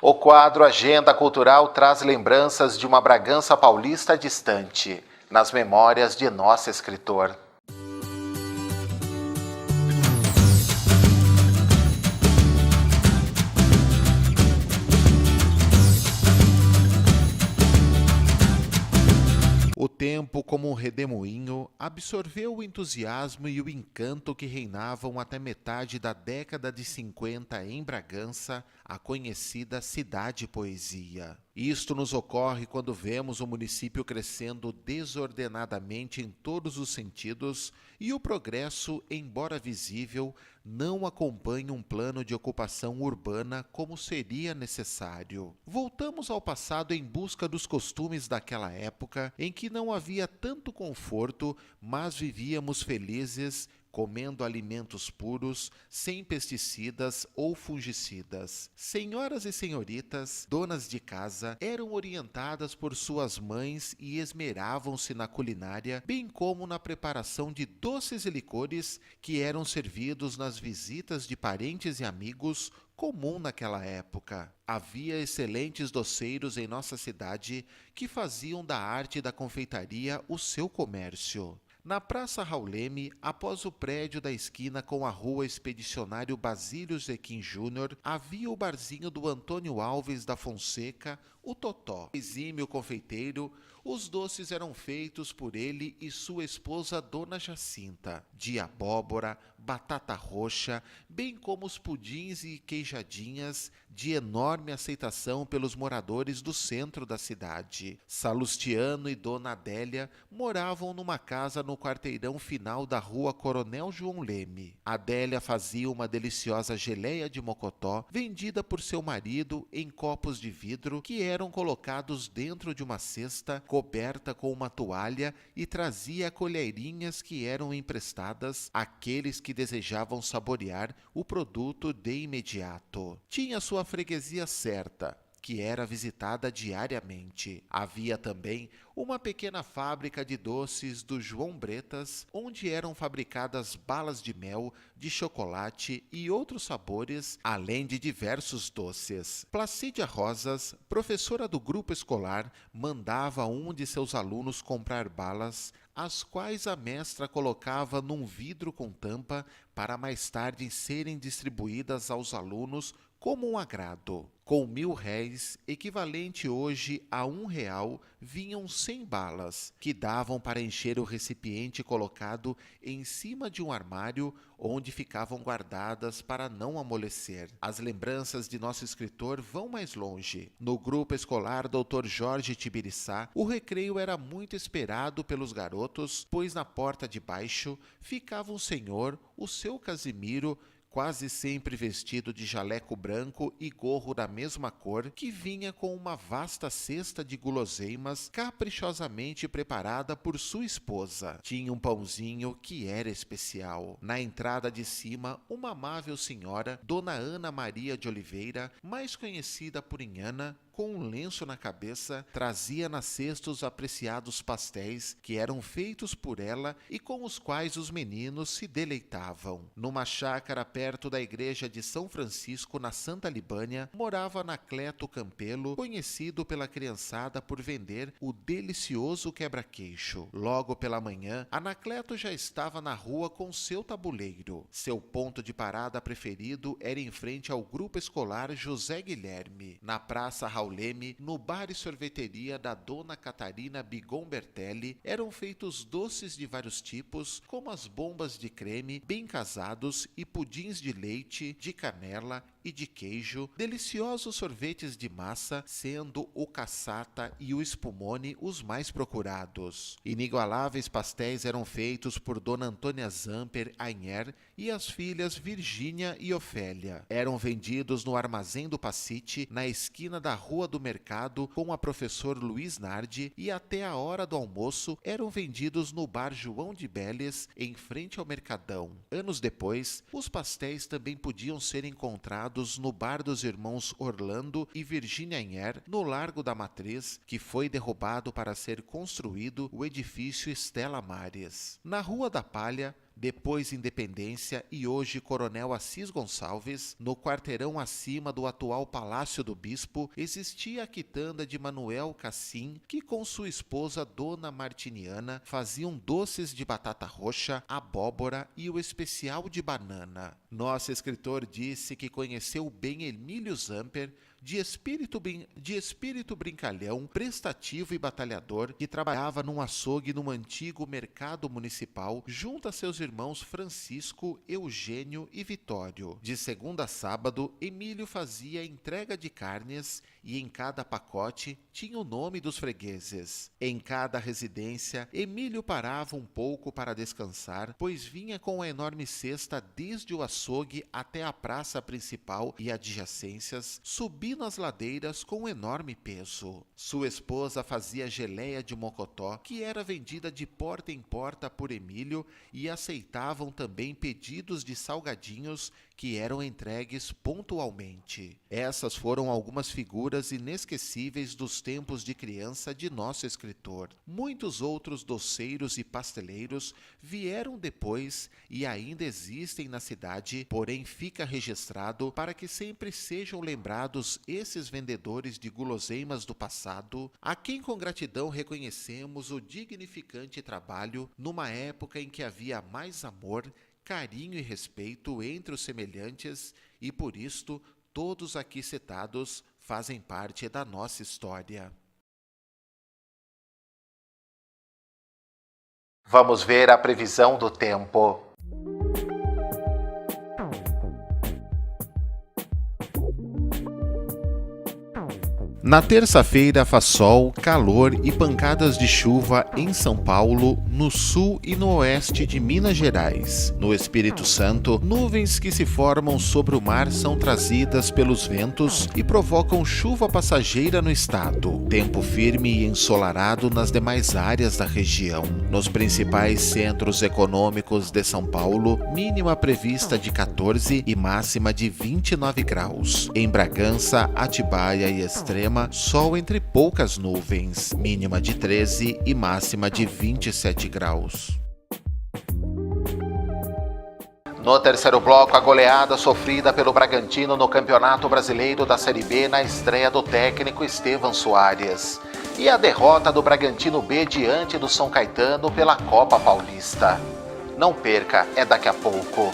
O quadro Agenda Cultural traz lembranças de uma Bragança paulista distante, nas memórias de nosso escritor. O tempo, como um redemoinho, absorveu o entusiasmo e o encanto que reinavam até metade da década de 50 em Bragança, a conhecida Cidade Poesia. Isto nos ocorre quando vemos o município crescendo desordenadamente em todos os sentidos e o progresso, embora visível, não acompanha um plano de ocupação urbana como seria necessário. Voltamos ao passado em busca dos costumes daquela época em que não havia tanto conforto, mas vivíamos felizes, comendo alimentos puros, sem pesticidas ou fungicidas. Senhoras e senhoritas, donas de casa, eram orientadas por suas mães e esmeravam-se na culinária, bem como na preparação de doces e licores que eram servidos nas visitas de parentes e amigos, comum naquela época. Havia excelentes doceiros em nossa cidade que faziam da arte da confeitaria o seu comércio. Na Praça Raul Leme, após o prédio da esquina com a Rua Expedicionário Basílio Zequim Júnior, havia o barzinho do Antônio Alves da Fonseca, o Totó. Exímio confeiteiro, os doces eram feitos por ele e sua esposa Dona Jacinta, de abóbora, batata roxa, bem como os pudins e queijadinhas de enorme aceitação pelos moradores do centro da cidade. Salustiano e Dona Adélia moravam numa casa no quarteirão final da Rua Coronel João Leme. Adélia fazia uma deliciosa geleia de mocotó, vendida por seu marido em copos de vidro que eram colocados dentro de uma cesta coberta com uma toalha e trazia colherinhas que eram emprestadas àqueles que desejavam saborear o produto de imediato. Tinha sua freguesia certa, que era visitada diariamente. Havia também uma pequena fábrica de doces do João Bretas, onde eram fabricadas balas de mel, de chocolate e outros sabores, além de diversos doces. Placídia Rosas, professora do grupo escolar, mandava um de seus alunos comprar balas, as quais a mestra colocava num vidro com tampa para mais tarde serem distribuídas aos alunos como um agrado. Com R$ 1.000, equivalente hoje a R$ 1, vinham 100 balas, que davam para encher o recipiente colocado em cima de um armário onde ficavam guardadas para não amolecer. As lembranças de nosso escritor vão mais longe. No grupo escolar Dr. Jorge Tibiriçá, o recreio era muito esperado pelos garotos, pois na porta de baixo ficava um senhor, o seu Casimiro, quase sempre vestido de jaleco branco e gorro da mesma cor, que vinha com uma vasta cesta de guloseimas caprichosamente preparada por sua esposa. Tinha um pãozinho que era especial. Na entrada de cima, uma amável senhora, Dona Ana Maria de Oliveira, mais conhecida por Inhana, com um lenço na cabeça, trazia na cesta os apreciados pastéis que eram feitos por ela e com os quais os meninos se deleitavam. Numa chácara perto da igreja de São Francisco, na Santa Libânia, morava Anacleto Campelo, conhecido pela criançada por vender o delicioso quebra-queixo. Logo pela manhã, Anacleto já estava na rua com seu tabuleiro. Seu ponto de parada preferido era em frente ao grupo escolar José Guilherme. Na Praça Raul Leme, no bar e sorveteria da Dona Catarina Bigon Bertelli, eram feitos doces de vários tipos, como as bombas de creme, bem casados e pudins de leite, de canela e de queijo, deliciosos sorvetes de massa, sendo o cassata e o espumone os mais procurados. Inigualáveis pastéis eram feitos por Dona Antônia Zamper Aigner e as filhas Virgínia e Ofélia. Eram vendidos no Armazém do Pacite, na esquina da Rua do Mercado, com a professor Luiz Nardi, e até a hora do almoço eram vendidos no bar João de Beles, em frente ao Mercadão. Anos depois, os pastéis também podiam ser encontrados no bar dos irmãos Orlando e Virgínia Aigner, no Largo da Matriz, que foi derrubado para ser construído o edifício Estela Maris. Na Rua da Palha, depois Independência e hoje Coronel Assis Gonçalves, no quarteirão acima do atual Palácio do Bispo, existia a quitanda de Manuel Cassim, que com sua esposa Dona Martiniana faziam doces de batata roxa, abóbora e o especial de banana. Nosso escritor disse que conheceu bem Emílio Zamper, de espírito brincalhão, prestativo e batalhador, que trabalhava num açougue no antigo mercado municipal, junto a seus irmãos Francisco, Eugênio e Vitório. De segunda a sábado, Emílio fazia entrega de carnes e em cada pacote tinha o nome dos fregueses. Em cada residência, Emílio parava um pouco para descansar, pois vinha com a enorme cesta desde o açougue até a praça principal e adjacências, subindo as ladeiras com um enorme peso. Sua esposa fazia geleia de mocotó, que era vendida de porta em porta por Emílio, e aceitavam também pedidos de salgadinhos que eram entregues pontualmente. Essas foram algumas figuras inesquecíveis dos tempos de criança de nosso escritor. Muitos outros doceiros e pasteleiros vieram depois e ainda existem na cidade, porém fica registrado para que sempre sejam lembrados esses vendedores de guloseimas do passado, a quem com gratidão reconhecemos o dignificante trabalho numa época em que havia mais amor, carinho e respeito entre os semelhantes, e por isto todos aqui citados fazem parte da nossa história. Vamos ver a previsão do tempo. Na terça-feira faz sol, calor e pancadas de chuva em São Paulo, no sul e no oeste de Minas Gerais. No Espírito Santo, nuvens que se formam sobre o mar são trazidas pelos ventos e provocam chuva passageira no estado. Tempo firme e ensolarado nas demais áreas da região. Nos principais centros econômicos de São Paulo, mínima prevista de 14 e máxima de 29 graus. Em Bragança, Atibaia e Extrema, sol entre poucas nuvens, mínima de 13 e máxima de 27 graus. No terceiro bloco, a goleada sofrida pelo Bragantino no Campeonato Brasileiro da Série B na estreia do técnico Estevan Soares. E a derrota do Bragantino B diante do São Caetano pela Copa Paulista. Não perca, é daqui a pouco.